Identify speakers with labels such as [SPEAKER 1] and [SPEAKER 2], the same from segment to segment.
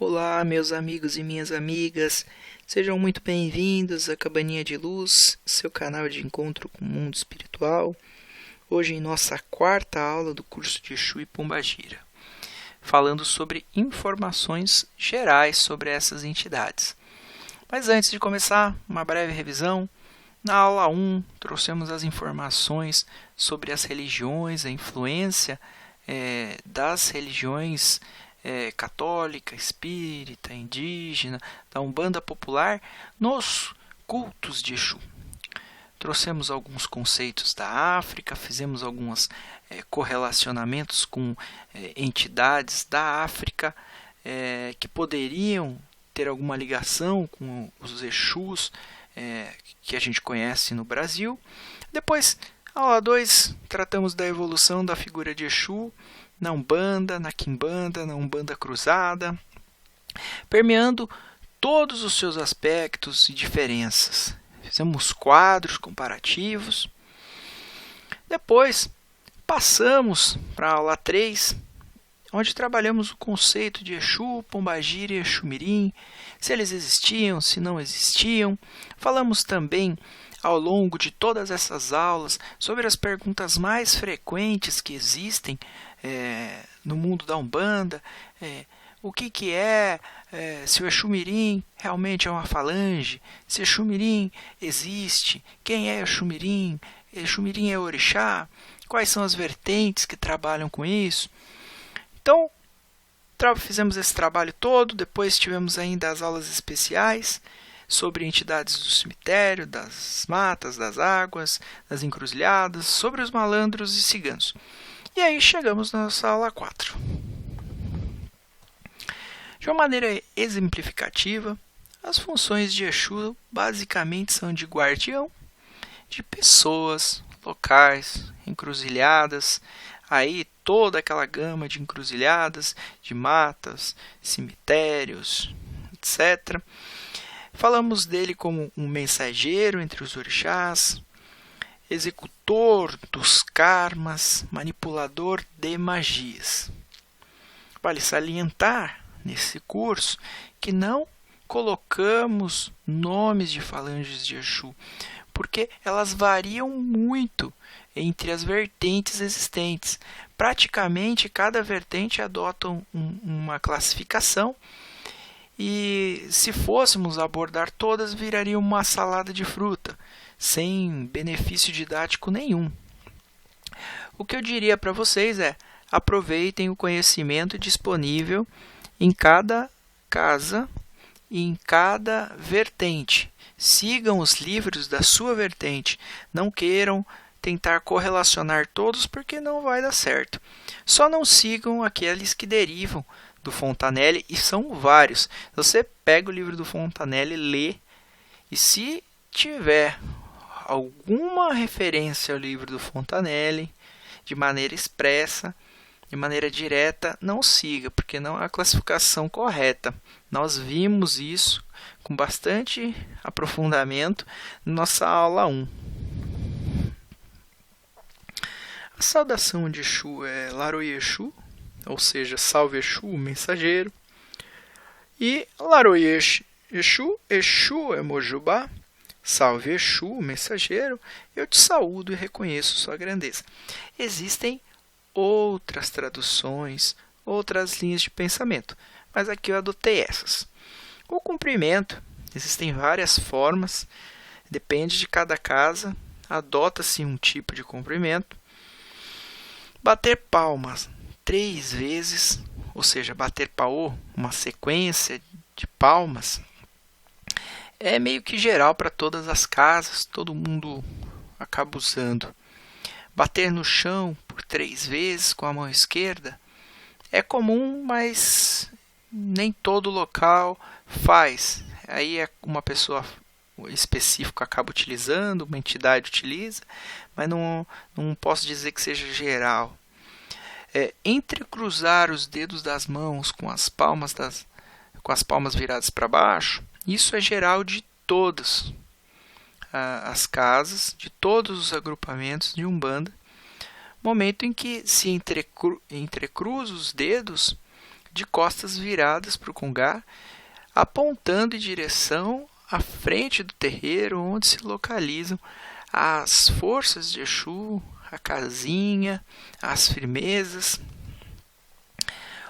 [SPEAKER 1] Olá, meus amigos e minhas amigas, sejam muito bem-vindos à Cabaninha de Luz, seu canal de encontro com o mundo espiritual. Hoje em nossa quarta aula do curso de Exu e Pombagira, falando sobre informações gerais sobre essas entidades. Mas antes de começar, uma breve revisão. Na aula 1, trouxemos as informações sobre as religiões, a influência das religiões católica, espírita, indígena, da Umbanda popular nos cultos de Exu. Trouxemos alguns conceitos da África, fizemos alguns correlacionamentos com entidades da África que poderiam ter alguma ligação com os Exus que a gente conhece no Brasil. Depois, aula 2, tratamos da evolução da figura de Exu na Umbanda, na Quimbanda, na Umbanda Cruzada, permeando todos os seus aspectos e diferenças. Fizemos quadros comparativos. Depois, passamos para a aula 3, onde trabalhamos o conceito de Exu, Pombagira e Exumirim, se eles existiam, se não existiam. Falamos também, ao longo de todas essas aulas, sobre as perguntas mais frequentes que existem no mundo da Umbanda. O que é, se o Exumirim realmente é uma falange, se Exumirim existe, quem é Exumirim, Exumirim é orixá, quais são as vertentes que trabalham com isso. Então, fizemos esse trabalho todo. Depois tivemos ainda as aulas especiais sobre entidades do cemitério, das matas, das águas, das encruzilhadas, sobre os malandros e ciganos. E aí chegamos na nossa aula 4. De uma maneira exemplificativa, as funções de Exu basicamente são de guardião de pessoas, locais, encruzilhadas, aí toda aquela gama de encruzilhadas, de matas, cemitérios, etc. Falamos dele como um mensageiro entre os orixás, executor dos karmas, manipulador de magias. Vale salientar nesse curso que não colocamos nomes de falanges de Exu, porque elas variam muito entre as vertentes existentes. Praticamente cada vertente adota uma classificação, e se fôssemos abordar todas, viraria uma salada de fruta, sem benefício didático nenhum. O que eu diria para vocês é: aproveitem o conhecimento disponível em cada casa e em cada vertente. Sigam os livros da sua vertente. Não queiram tentar correlacionar todos, porque não vai dar certo. Só não sigam aqueles que derivam do Fontanelli, e são vários. Você pega o livro do Fontanelli, lê, e se tiver alguma referência ao livro do Fontanelli, de maneira expressa, de maneira direta, não siga, porque não é a classificação correta. Nós vimos isso com bastante aprofundamento na nossa aula 1. A saudação de Exu é Laroye Exu, ou seja, salve Exu, o mensageiro. E Laroye Exu, Exu é Mojubá, salve Exu, o mensageiro, eu te saúdo e reconheço sua grandeza. Existem outras traduções, outras linhas de pensamento, mas aqui eu adotei essas. O cumprimento, existem várias formas, depende de cada casa, adota-se um tipo de cumprimento. Bater palmas 3 vezes, ou seja, bater paô, uma sequência de palmas, é meio que geral para todas as casas, todo mundo acaba usando. Bater no chão por 3 vezes com a mão esquerda é comum, mas nem todo local faz. Aí uma pessoa específica acaba utilizando, uma entidade utiliza, mas não posso dizer que seja geral. Entrecruzar os dedos das mãos com as palmas viradas para baixo, isso é geral de todas as casas, de todos os agrupamentos de Umbanda. Momento em que se entrecruza os dedos, de costas viradas para o Congá, apontando em direção à frente do terreiro, onde se localizam as forças de Exu, a casinha, as firmezas.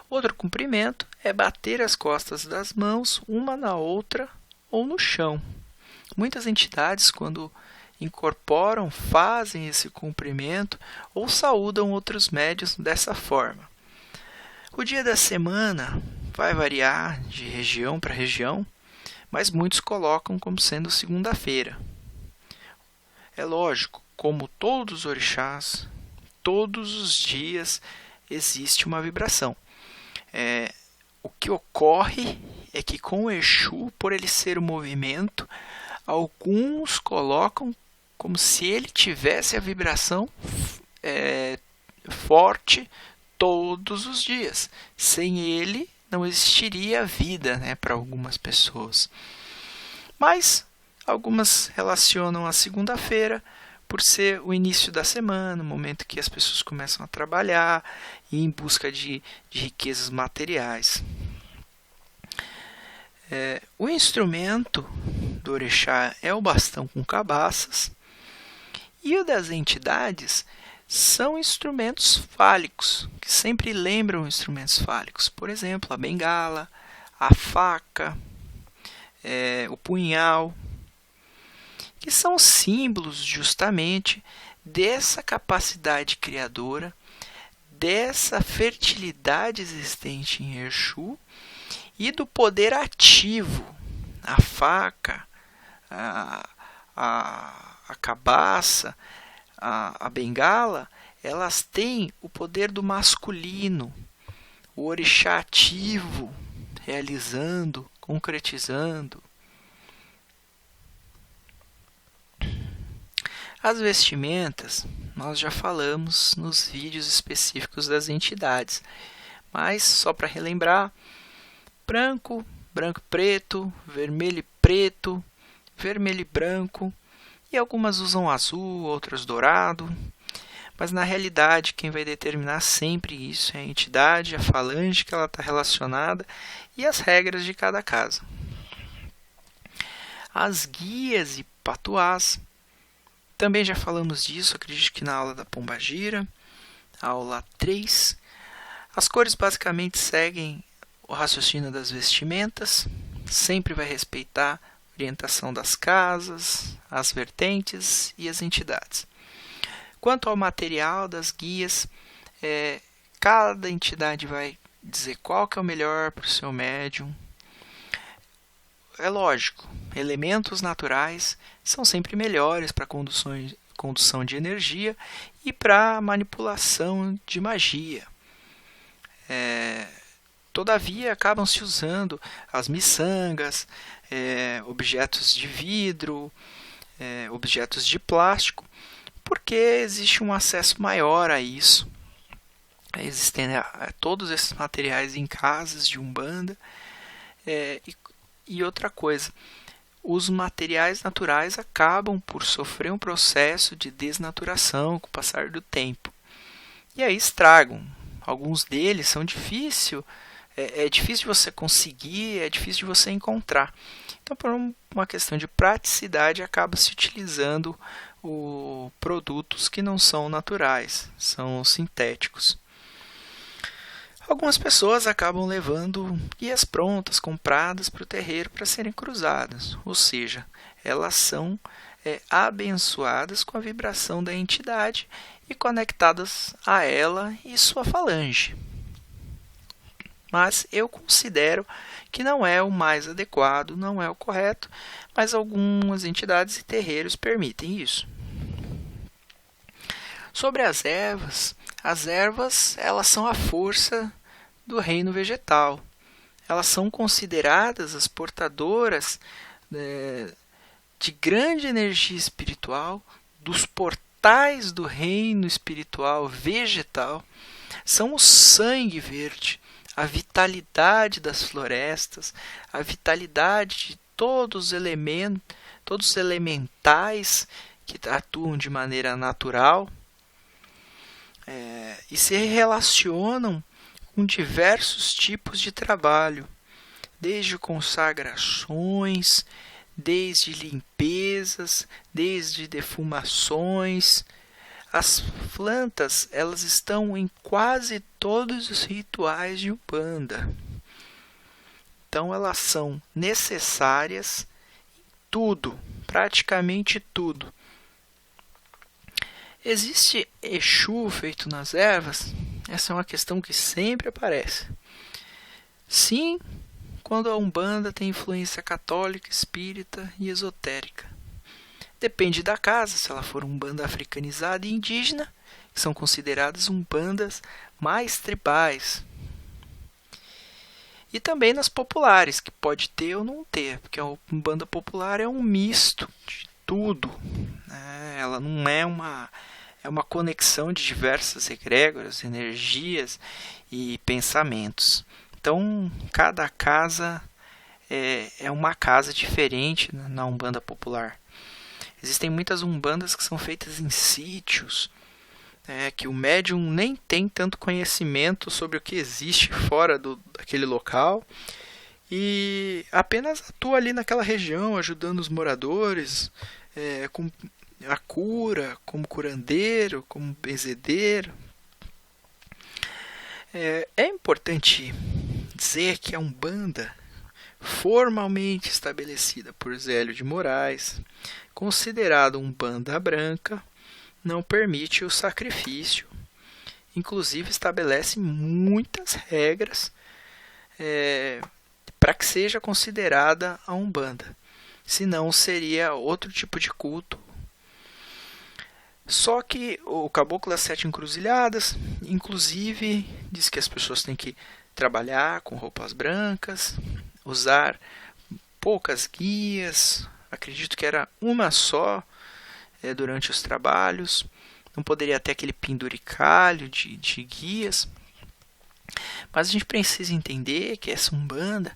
[SPEAKER 1] Outro cumprimento é bater as costas das mãos uma na outra ou no chão. Muitas entidades, quando incorporam, fazem esse cumprimento ou saúdam outros médiuns dessa forma. O dia da semana vai variar de região para região, mas muitos colocam como sendo segunda-feira. É lógico, como todos os orixás, todos os dias existe uma vibração. O que ocorre é que com o Exu, por ele ser um movimento, alguns colocam como se ele tivesse a vibração forte todos os dias. Sem ele, não existiria vida, para algumas pessoas. Mas algumas relacionam a segunda-feira por ser o início da semana, o momento que as pessoas começam a trabalhar e em busca de riquezas materiais. O instrumento do orixá é o bastão com cabaças, e o das entidades são instrumentos fálicos, que sempre lembram instrumentos fálicos. Por exemplo, a bengala, a faca, o punhal, que são símbolos justamente dessa capacidade criadora, dessa fertilidade existente em Exu e do poder ativo. A faca, a cabaça, a bengala, elas têm o poder do masculino, o orixá ativo, realizando, concretizando. As vestimentas, nós já falamos nos vídeos específicos das entidades, mas só para relembrar: branco, branco e preto, vermelho e preto, vermelho e branco, e algumas usam azul, outras dourado, mas na realidade quem vai determinar sempre isso é a entidade, a falange que ela está relacionada e as regras de cada casa. As guias e patuás, também já falamos disso, acredito que na aula da Pombagira, aula 3. As cores basicamente seguem o raciocínio das vestimentas, sempre vai respeitar a orientação das casas, as vertentes e as entidades. Quanto ao material das guias, cada entidade vai dizer qual que é o melhor para o seu médium. É lógico, elementos naturais são sempre melhores para condução de energia e para manipulação de magia. Todavia, acabam se usando as miçangas, objetos de vidro, objetos de plástico, porque existe um acesso maior a isso. Existem todos esses materiais em casas de Umbanda. E outra coisa, os materiais naturais acabam por sofrer um processo de desnaturação com o passar do tempo. E aí estragam. Alguns deles são difíceis, é difícil de você conseguir, é difícil de você encontrar. Então, por uma questão de praticidade, acaba se utilizando produtos que não são naturais, são sintéticos. Algumas pessoas acabam levando guias prontas, compradas para o terreiro para serem cruzadas, ou seja, elas são abençoadas com a vibração da entidade e conectadas a ela e sua falange. Mas eu considero que não é o mais adequado, não é o correto, mas algumas entidades e terreiros permitem isso. Sobre as ervas elas são a força do reino vegetal. Elas são consideradas as portadoras de grande energia espiritual, dos portais do reino espiritual vegetal. São o sangue verde, a vitalidade das florestas, a vitalidade de todos os elementais que atuam de maneira natural e se relacionam com diversos tipos de trabalho, desde consagrações, desde limpezas, desde defumações. As plantas, elas estão em quase todos os rituais de Umbanda. Então elas são necessárias em tudo, praticamente tudo. Existe Exu feito nas ervas? Essa é uma questão que sempre aparece. Sim, quando a Umbanda tem influência católica, espírita e esotérica. Depende da casa, se ela for Umbanda africanizada e indígena, que são consideradas umbandas mais tribais. E também nas populares, que pode ter ou não ter, porque a Umbanda popular é um misto de tudo. Ela não é uma conexão de diversas egrégoras, energias e pensamentos. Então, cada casa é uma casa diferente na Umbanda popular. Existem muitas umbandas que são feitas em sítios, que o médium nem tem tanto conhecimento sobre o que existe fora daquele local e apenas atua ali naquela região, ajudando os moradores com a cura, como curandeiro, como benzedeiro. É importante dizer que a Umbanda, formalmente estabelecida por Zélio de Moraes, considerada Umbanda branca, não permite o sacrifício. Inclusive estabelece muitas regras para que seja considerada a Umbanda. Senão seria outro tipo de culto. Só que o Caboclo das Sete Encruzilhadas, inclusive, diz que as pessoas têm que trabalhar com roupas brancas, usar poucas guias, acredito que era uma só durante os trabalhos, não poderia ter aquele penduricalho de guias. Mas a gente precisa entender que essa Umbanda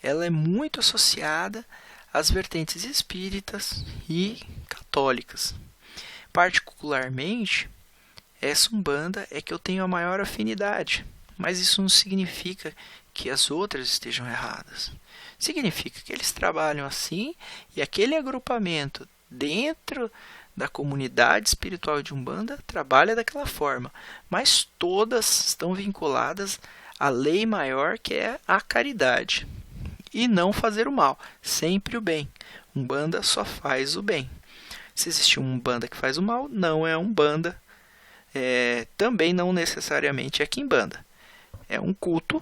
[SPEAKER 1] ela é muito associada às vertentes espíritas e católicas. Particularmente, essa Umbanda é que eu tenho a maior afinidade, mas isso não significa que as outras estejam erradas. Significa que eles trabalham assim e aquele agrupamento dentro da comunidade espiritual de Umbanda trabalha daquela forma, mas todas estão vinculadas à lei maior, que é a caridade e não fazer o mal, sempre o bem. Umbanda só faz o bem. Se existe uma Umbanda que faz o mal, não é Umbanda. Também não necessariamente é Quimbanda. É um culto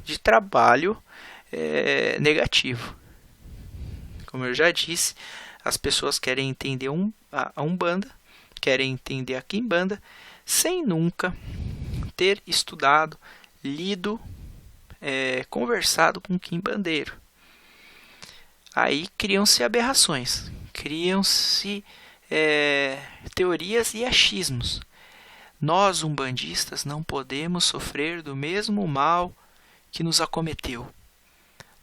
[SPEAKER 1] de trabalho negativo. Como eu já disse, as pessoas querem entender a Umbanda, querem entender a Quimbanda, sem nunca ter estudado, lido, conversado com um quimbandeiro. Aí criam-se aberrações, criam-se teorias e achismos. Nós, umbandistas, não podemos sofrer do mesmo mal que nos acometeu.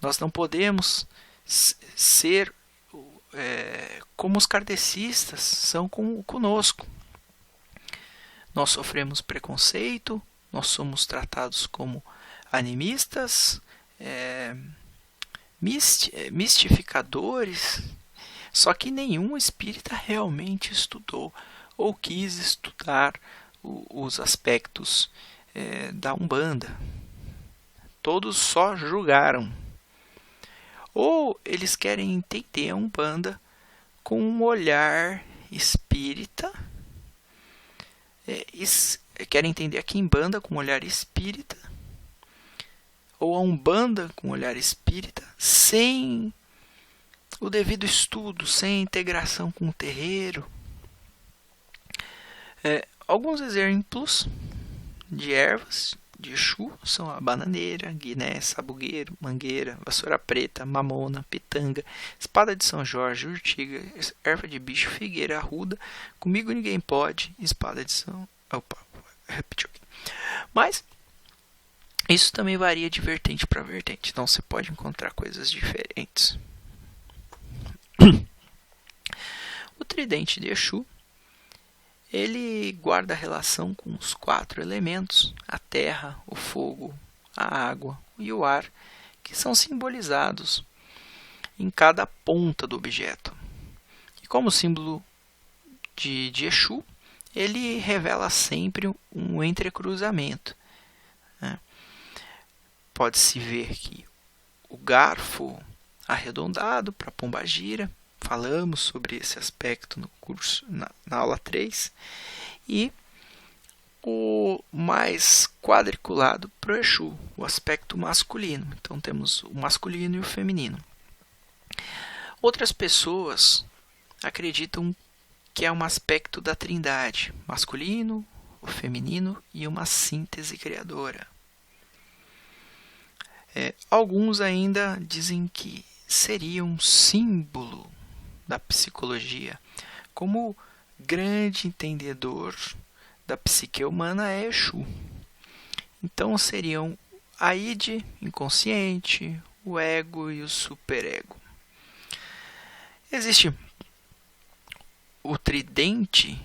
[SPEAKER 1] Nós não podemos ser como os kardecistas são conosco. Nós sofremos preconceito, nós somos tratados como animistas, mistificadores, só que nenhum espírita realmente estudou ou quis estudar os aspectos da Umbanda. Todos só julgaram. Ou eles querem entender a Umbanda com um olhar espírita, querem entender a Quimbanda com um olhar espírita, ou a Umbanda com um olhar espírita, sem o devido estudo, sem integração com o terreiro. Alguns exemplos de ervas de Exu são a bananeira, guiné, sabugueiro, mangueira, vassoura preta, mamona, pitanga, espada de São Jorge, urtiga, erva de bicho, figueira, arruda, comigo ninguém pode, espada de São... Opa, repetiu aqui. Mas isso também varia de vertente para vertente, então você pode encontrar coisas diferentes. O tridente de Exu, ele guarda relação com os 4 elementos, a terra, o fogo, a água e o ar, que são simbolizados em cada ponta do objeto. E como símbolo de Exu, ele revela sempre um entrecruzamento, né? Pode-se ver que o garfo arredondado para Pombagira, falamos sobre esse aspecto no curso, na aula 3, e o mais quadriculado para o Exu, o aspecto masculino. Então temos o masculino e o feminino. Outras pessoas acreditam que é um aspecto da trindade, masculino, o feminino e uma síntese criadora. Alguns ainda dizem que seria um símbolo da psicologia, como grande entendedor da psique humana é Exu. Então seriam a id, inconsciente, o ego e o superego. Existe o tridente,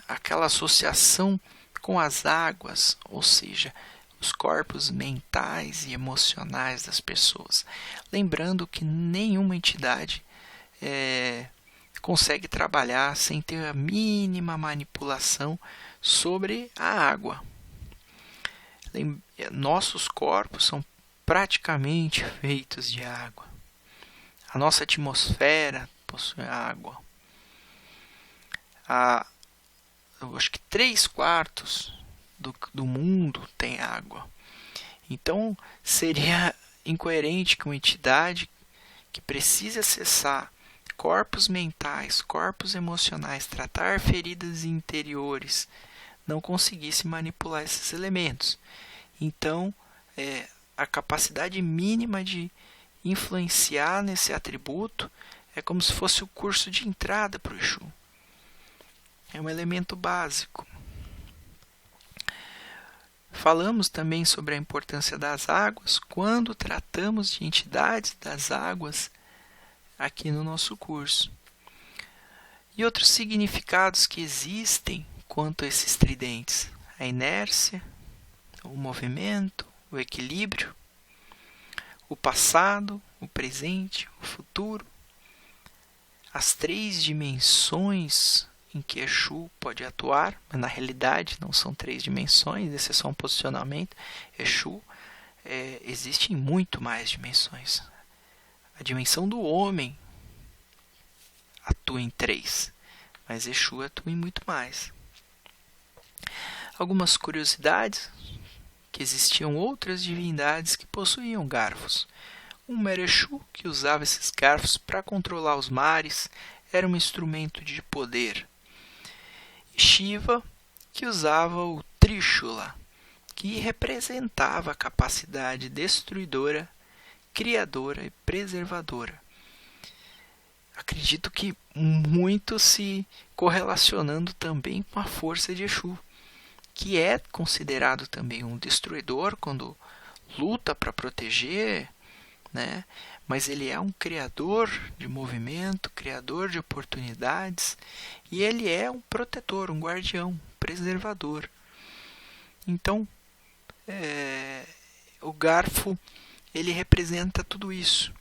[SPEAKER 1] aquela associação com as águas, ou seja, os corpos mentais e emocionais das pessoas. Lembrando que nenhuma entidade consegue trabalhar sem ter a mínima manipulação sobre a água. Nossos corpos são praticamente feitos de água. A nossa atmosfera possui água. Eu acho que 3/4 do mundo tem água. Então seria incoerente que uma entidade que precisa acessar corpos mentais, corpos emocionais, tratar feridas interiores, não conseguisse manipular esses elementos. Então a capacidade mínima de influenciar nesse atributo é como se fosse o curso de entrada para o Exu. É um elemento básico. Falamos também sobre a importância das águas quando tratamos de entidades das águas aqui no nosso curso. E outros significados que existem quanto a esses tridentes: a inércia, o movimento, o equilíbrio, o passado, o presente, o futuro, as 3 dimensões em que Exu pode atuar, mas na realidade não são 3 dimensões, esse é só um posicionamento. Exu existe em muito mais dimensões. A dimensão do homem atua em 3, mas Exu atua em muito mais. Algumas curiosidades: que existiam outras divindades que possuíam garfos. Uma era Exu, que usava esses garfos para controlar os mares, era um instrumento de poder. Shiva, que usava o Trishula, que representava a capacidade destruidora, criadora e preservadora. Acredito que muito se correlacionando também com a força de Exu, que é considerado também um destruidor quando luta para proteger, né? Mas ele é um criador de movimento, criador de oportunidades, e ele é um protetor, um guardião, um preservador. Então, o garfo, ele representa tudo isso.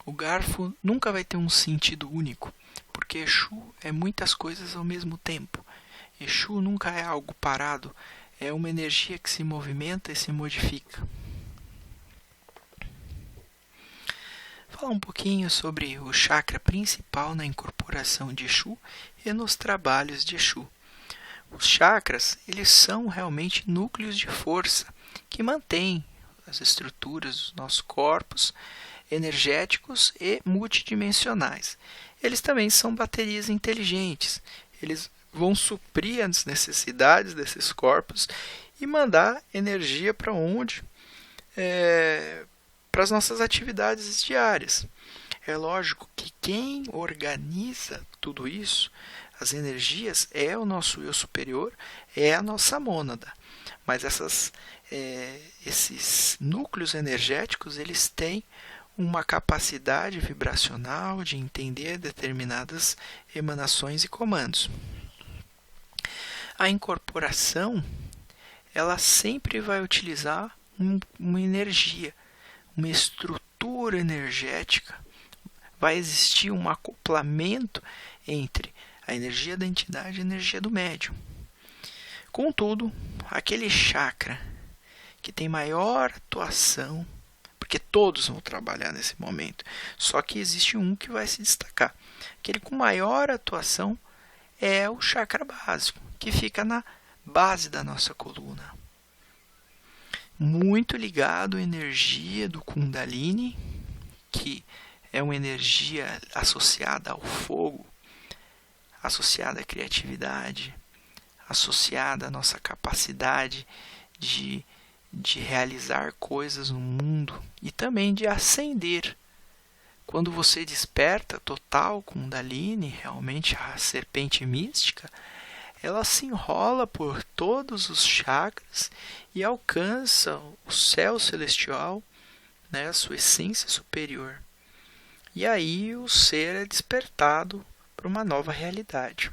[SPEAKER 1] O garfo nunca vai ter um sentido único, porque Exu é muitas coisas ao mesmo tempo. Exu nunca é algo parado, é uma energia que se movimenta e se modifica. Falar um pouquinho sobre o chakra principal na incorporação de Exu e nos trabalhos de Exu. Os chakras, eles são realmente núcleos de força que mantêm as estruturas dos nossos corpos energéticos e multidimensionais. Eles também são baterias inteligentes. Eles vão suprir as necessidades desses corpos e mandar energia para onde? Para as nossas atividades diárias. É lógico que quem organiza tudo isso, as energias, é o nosso eu superior, é a nossa mônada. Mas esses núcleos energéticos, eles têm uma capacidade vibracional de entender determinadas emanações e comandos. A incorporação, ela sempre vai utilizar uma energia, uma estrutura energética. Vai existir um acoplamento entre a energia da entidade e a energia do médium. Contudo, aquele chakra que tem maior atuação, porque todos vão trabalhar nesse momento, só que existe um que vai se destacar. Aquele com maior atuação é o chakra básico, que fica na base da nossa coluna. Muito ligado à energia do Kundalini, que é uma energia associada ao fogo, associada à criatividade, associada à nossa capacidade de realizar coisas no mundo e também de ascender. Quando você desperta total Kundalini, realmente a serpente mística, ela se enrola por todos os chakras e alcança o céu celestial, né, a sua essência superior. E aí o ser é despertado para uma nova realidade.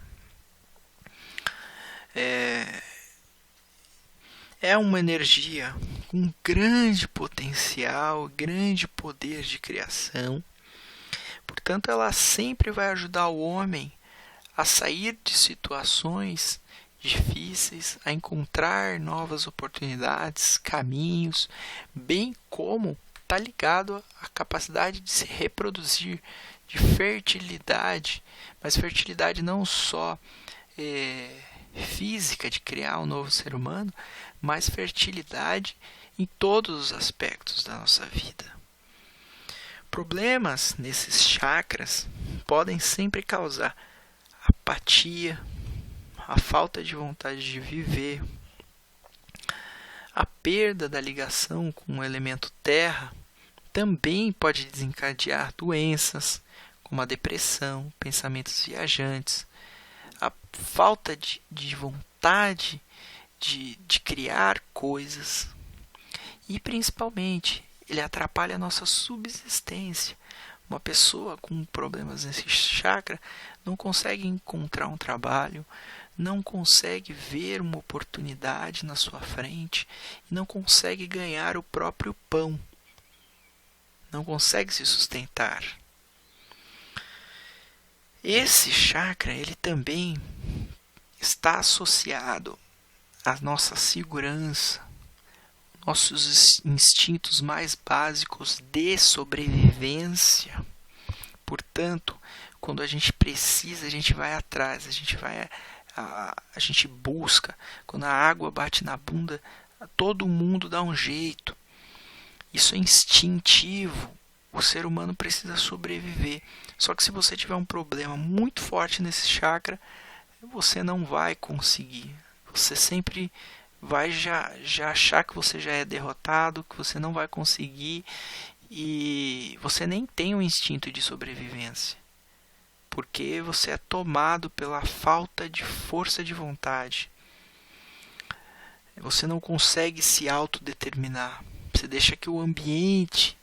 [SPEAKER 1] É uma energia com grande potencial, grande poder de criação. Portanto, ela sempre vai ajudar o homem a sair de situações difíceis, a encontrar novas oportunidades, caminhos, bem como está ligado à capacidade de se reproduzir, de fertilidade, mas fertilidade não só física, de criar um novo ser humano, mas fertilidade em todos os aspectos da nossa vida. Problemas nesses chakras podem sempre causar apatia, a falta de vontade de viver, a perda da ligação com o elemento terra também pode desencadear doenças como a depressão, pensamentos viajantes, a falta de vontade de criar coisas e principalmente ele atrapalha a nossa subsistência. Uma pessoa com problemas nesse chakra não consegue encontrar um trabalho, não consegue ver uma oportunidade na sua frente e não consegue ganhar o próprio pão, não consegue se sustentar. Esse chakra ele também está associado à nossa segurança, nossos instintos mais básicos de sobrevivência. Portanto, quando a gente precisa, a gente vai atrás, a gente busca. Quando a água bate na bunda, todo mundo dá um jeito. Isso é instintivo. O ser humano precisa sobreviver. Só que se você tiver um problema muito forte nesse chakra, você não vai conseguir. Você sempre vai já achar que você já é derrotado, que você não vai conseguir e você nem tem um instinto de sobrevivência. Porque você é tomado pela falta de força de vontade. Você não consegue se autodeterminar. Você deixa que o ambiente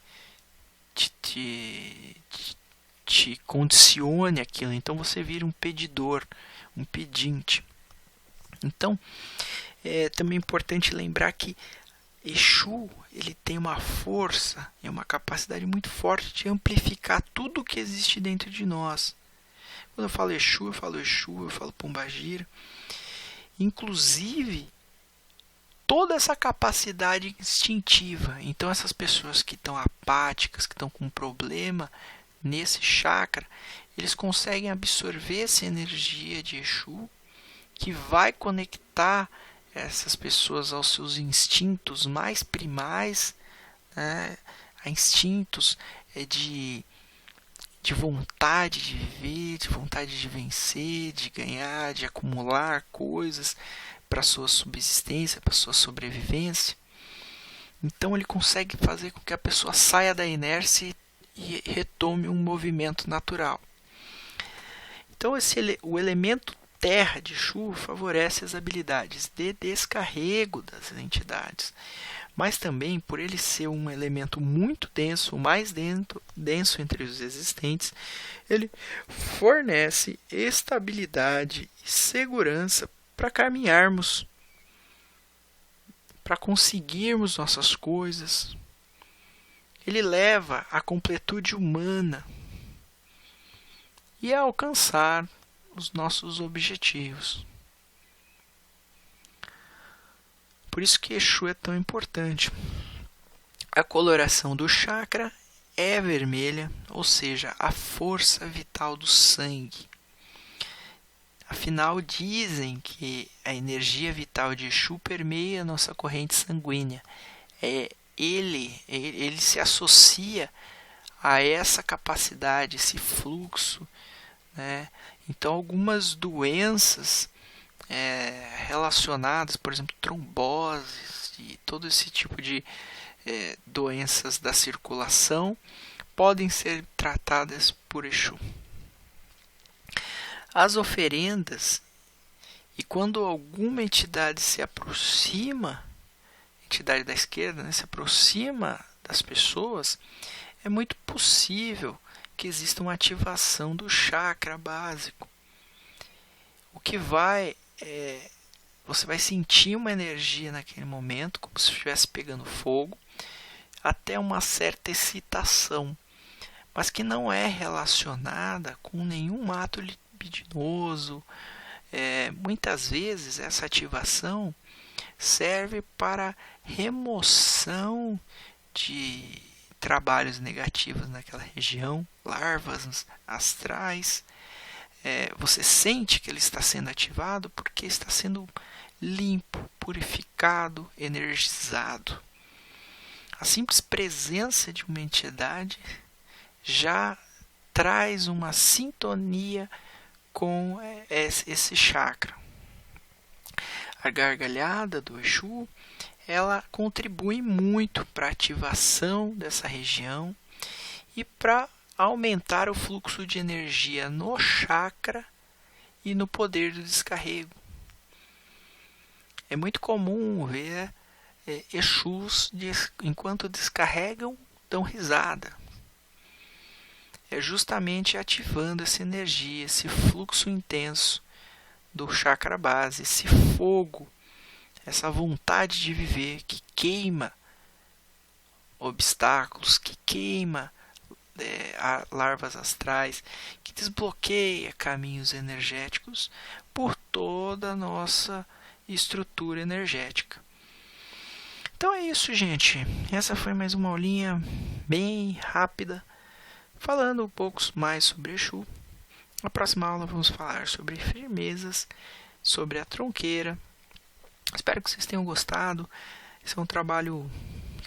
[SPEAKER 1] te condicione aquilo. Então você vira um pedidor, um pedinte. Então, é também importante lembrar que Exu ele tem uma força e uma capacidade muito forte de amplificar tudo o que existe dentro de nós. Quando eu falo Exu, eu falo Pombagira. Inclusive, toda essa capacidade instintiva. Então, essas pessoas que estão apáticas, que estão com problema nesse chakra, eles conseguem absorver essa energia de Exu, que vai conectar essas pessoas aos seus instintos mais primais, né? A instintos de vontade de viver, de vontade de vencer, de ganhar, de acumular coisas para sua subsistência, para sua sobrevivência. Então ele consegue fazer com que a pessoa saia da inércia e retome um movimento natural. Então o elemento terra de Exu favorece as habilidades de descarrego das entidades, mas também por ele ser um elemento muito denso, o mais denso entre os existentes, ele fornece estabilidade e segurança para caminharmos, para conseguirmos nossas coisas. Ele leva à completude humana e a alcançar os nossos objetivos. Por isso que Exu é tão importante. A coloração do chakra é vermelha, ou seja, a força vital do sangue. Afinal, dizem que a energia vital de Exu permeia a nossa corrente sanguínea. Ele se associa a essa capacidade, esse fluxo, né? Então, algumas doenças relacionadas, por exemplo, tromboses e todo esse tipo de doenças da circulação podem ser tratadas por Exu. As oferendas, e quando alguma entidade se aproxima, entidade da esquerda, né, se aproxima das pessoas, é muito possível que exista uma ativação do chakra básico. O que você vai sentir uma energia naquele momento, como se estivesse pegando fogo, até uma certa excitação, mas que não é relacionada com nenhum ato libidinoso. Muitas vezes essa ativação serve para remoção de trabalhos negativos naquela região, larvas astrais. Você sente que ele está sendo ativado porque está sendo limpo, purificado, energizado. A simples presença de uma entidade já traz uma sintonia com esse chakra. A gargalhada do Exu, ela contribui muito para a ativação dessa região e para aumentar o fluxo de energia no chakra e no poder do descarrego. É muito comum ver Exus, enquanto descarregam, dão risada. É justamente ativando essa energia, esse fluxo intenso do chakra base, esse fogo, essa vontade de viver que queima obstáculos, que queima larvas astrais, que desbloqueia caminhos energéticos por toda a nossa estrutura energética. Então é isso, gente. Essa foi mais uma aulinha bem rápida, falando um pouco mais sobre Exu. Na próxima aula vamos falar sobre firmezas, sobre a tronqueira. Espero que vocês tenham gostado. Esse é um trabalho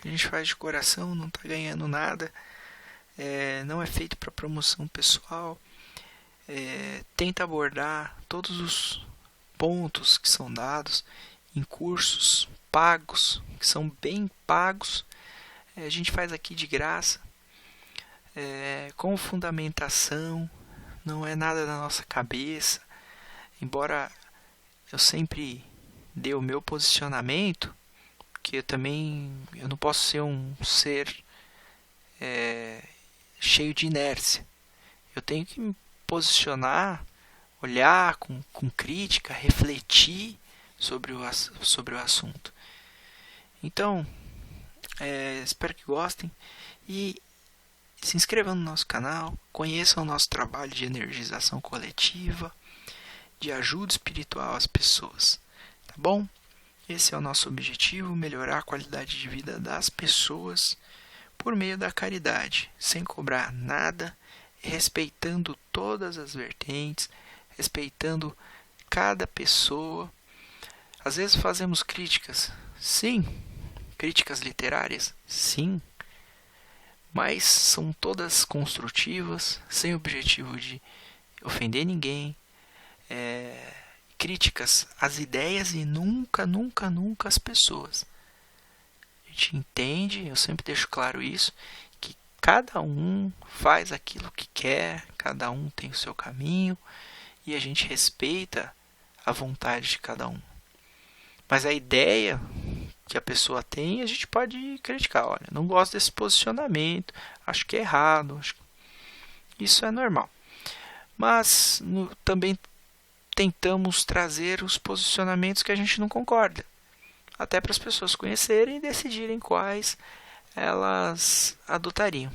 [SPEAKER 1] que a gente faz de coração, não está ganhando nada. Não é feito para promoção pessoal. Tenta abordar todos os pontos que são dados em cursos pagos, que são bem pagos. A gente faz aqui de graça, com fundamentação, não é nada da nossa cabeça. Embora eu sempre dê o meu posicionamento, que eu não posso ser um ser cheio de inércia. Eu tenho que me posicionar, olhar com crítica, refletir sobre o assunto. Então, espero que gostem e se inscrevam no nosso canal, conheçam o nosso trabalho de energização coletiva, de ajuda espiritual às pessoas, tá bom? Esse é o nosso objetivo, melhorar a qualidade de vida das pessoas por meio da caridade, sem cobrar nada, respeitando todas as vertentes, respeitando cada pessoa. Às vezes fazemos críticas, sim, críticas literárias, sim, mas são todas construtivas, sem objetivo de ofender ninguém, críticas às ideias e nunca às pessoas. A gente entende, eu sempre deixo claro isso, que cada um faz aquilo que quer, cada um tem o seu caminho e a gente respeita a vontade de cada um. Mas a ideia que a pessoa tem, a gente pode criticar. Olha, não gosto desse posicionamento, acho que é errado. Isso é normal. Mas também tentamos trazer os posicionamentos que a gente não concorda, até para as pessoas conhecerem e decidirem quais elas adotariam.